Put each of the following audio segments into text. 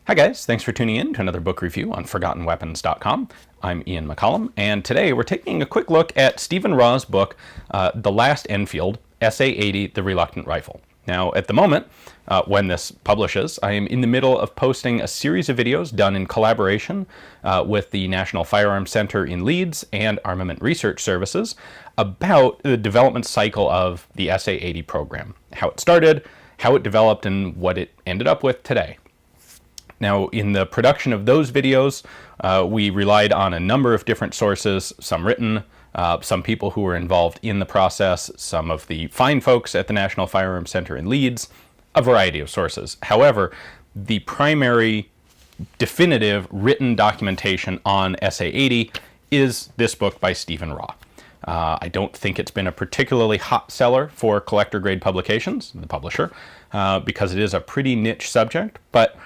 Hi guys, thanks for tuning in to another book review on ForgottenWeapons.com. I'm Ian McCollum, and today we're taking a quick look at Stephen Raw's book, The Last Enfield, SA80 The Reluctant Rifle. Now, at the moment, when this publishes, I am in the middle of posting a series of videos done in collaboration with the National Firearms Center in Leeds and Armament Research Services about the development cycle of the SA80 program, how it started, how it developed, and what it ended up with today. Now, in the production of those videos, we relied on a number of different sources, some written, some people who were involved in the process, some of the fine folks at the National Firearms Center in Leeds, a variety of sources. However, the primary definitive written documentation on SA80 is this book by Stephen Raw. I don't think it's been a particularly hot seller for collector grade publications, the publisher, because it is a pretty niche subject, but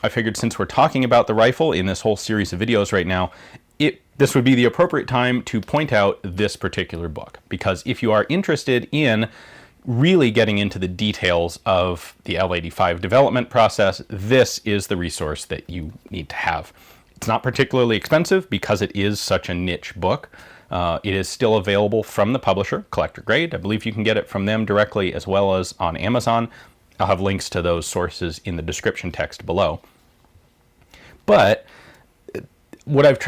I figured since we're talking about the rifle in this whole series of videos right now, this would be the appropriate time to point out this particular book. Because if you are interested in really getting into the details of the L85 development process, this is the resource that you need to have. It's not particularly expensive because it is such a niche book. It is still available from the publisher, collector grade. I believe you can get it from them directly as well as on Amazon. I'll have links to those sources in the description text below. But what I've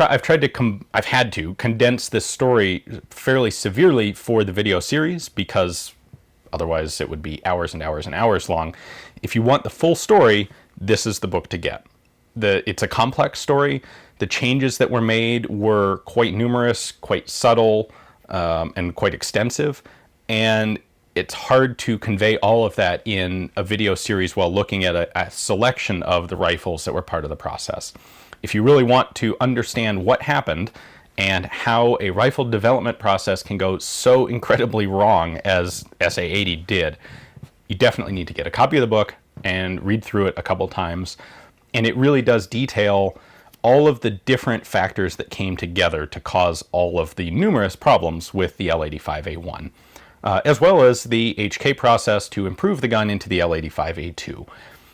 had to condense this story fairly severely for the video series, because otherwise it would be hours and hours and hours long. If you want the full story, this is the book to get. It's a complex story. The changes that were made were quite numerous, quite subtle, and quite extensive. And it's hard to convey all of that in a video series while looking at a selection of the rifles that were part of the process. If you really want to understand what happened and how a rifle development process can go so incredibly wrong as SA80 did, you definitely need to get a copy of the book and read through it a couple times. And it really does detail all of the different factors that came together to cause all of the numerous problems with the L85A1. As well as the HK process to improve the gun into the L85A2.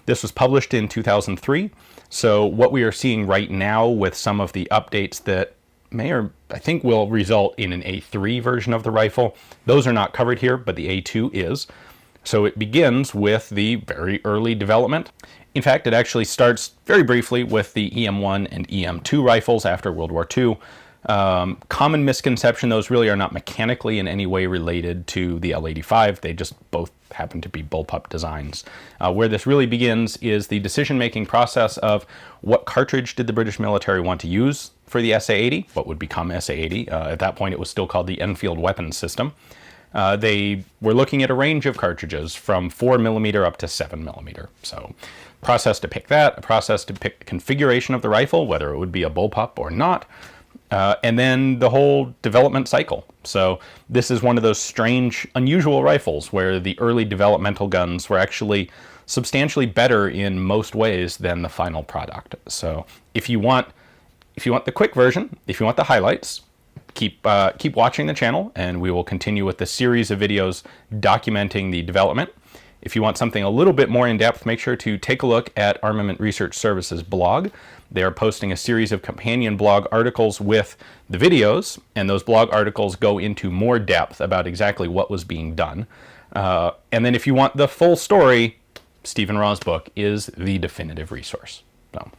This was published in 2003, so what we are seeing right now with some of the updates that I think will result in an A3 version of the rifle, those are not covered here, but the A2 is. So it begins with the very early development. In fact, it actually starts very briefly with the EM1 and EM2 rifles after World War II. Common misconception, those really are not mechanically in any way related to the L85. They just both happen to be bullpup designs. Where this really begins is the decision-making process of what cartridge did the British military want to use for the SA80, what would become SA80. At that point, it was still called the Enfield Weapons System. They were looking at a range of cartridges from 4mm up to 7mm. So process to pick that, a process to pick the configuration of the rifle, whether it would be a bullpup or not, and then the whole development cycle. So this is one of those strange, unusual rifles where the early developmental guns were actually substantially better in most ways than the final product. So if you want the quick version, if you want the highlights, keep watching the channel, and we will continue with the series of videos documenting the development. If you want something a little bit more in-depth, make sure to take a look at Armament Research Services blog. They are posting a series of companion blog articles with the videos, and those blog articles go into more depth about exactly what was being done. And then if you want the full story, Stephen Raw's book is the definitive resource. So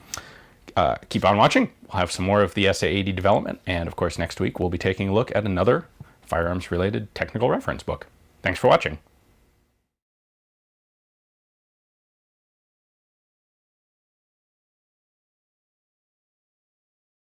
keep on watching. We'll have some more of the SA80 development, and of course next week we'll be taking a look at another firearms-related technical reference book. Thanks for watching.